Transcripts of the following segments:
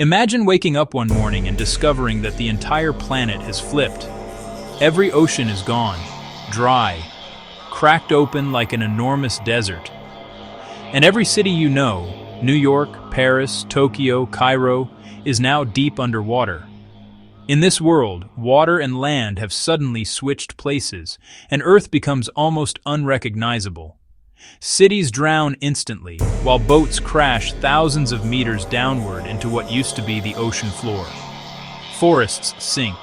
Imagine waking up one morning and discovering that the entire planet has flipped. Every ocean is gone, dry, cracked open like an enormous desert. And every city you know, New York, Paris, Tokyo, Cairo, is now deep underwater. In this world, water and land have suddenly switched places, and Earth becomes almost unrecognizable. Cities drown instantly, while boats crash thousands of meters downward into what used to be the ocean floor. Forests sink,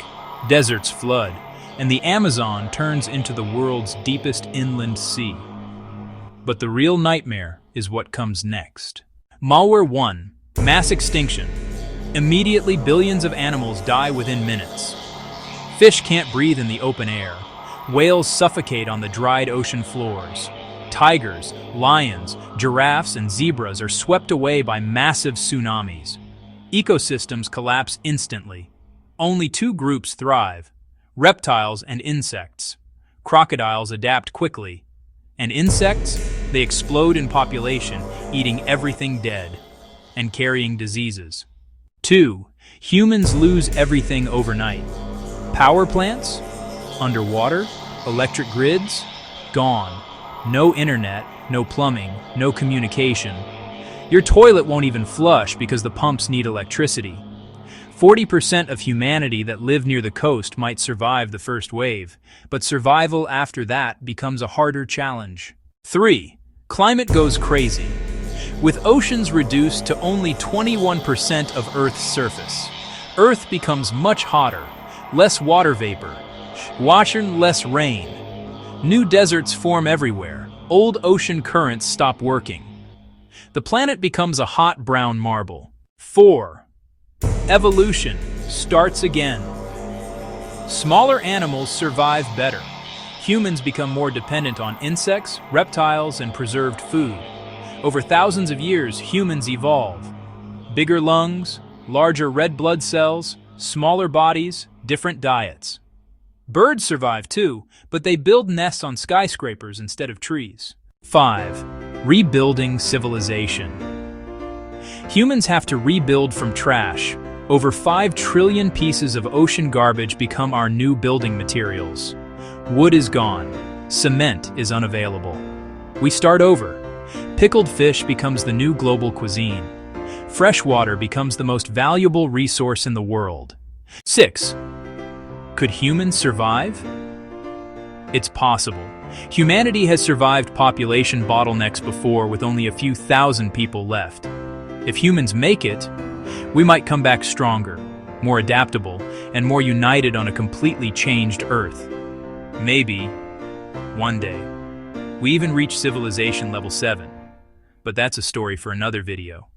deserts flood, and the Amazon turns into the world's deepest inland sea. But the real nightmare is what comes next. Malware 1. Mass extinction. Immediately, billions of animals die within minutes. Fish can't breathe in the open air. Whales suffocate on the dried ocean floors. Tigers, lions, giraffes, and zebras are swept away by massive tsunamis. Ecosystems collapse instantly. Only two groups thrive: reptiles and insects. Crocodiles adapt quickly. And insects? They explode in population, eating everything dead and carrying diseases. 2. Humans lose everything overnight. Power plants? Underwater? Electric grids? Gone. No internet, no plumbing, no communication. Your toilet won't even flush because the pumps need electricity. 40% of humanity that live near the coast might survive the first wave, but survival after that becomes a harder challenge. 3. Climate goes crazy. With oceans reduced to only 21% of Earth's surface, Earth becomes much hotter, less water vapor, less rain. New deserts form everywhere. Old ocean currents stop working. The planet becomes a hot brown marble. 4. Evolution starts again. Smaller animals survive better. Humans become more dependent on insects, reptiles, and preserved food. Over thousands of years, humans evolve. Bigger lungs, larger red blood cells, smaller bodies, different diets. Birds survive too, but they build nests on skyscrapers instead of trees. 5. Rebuilding civilization. Humans have to rebuild from trash. Over 5 trillion pieces of ocean garbage become our new building materials. Wood is gone. Cement is unavailable. We start over. Pickled fish becomes the new global cuisine. Fresh water becomes the most valuable resource in the world. 6. Could humans survive? It's possible. Humanity has survived population bottlenecks before with only a few thousand people left. If humans make it, we might come back stronger, more adaptable, and more united on a completely changed Earth. Maybe, one day, we even reach civilization level 7. But that's a story for another video.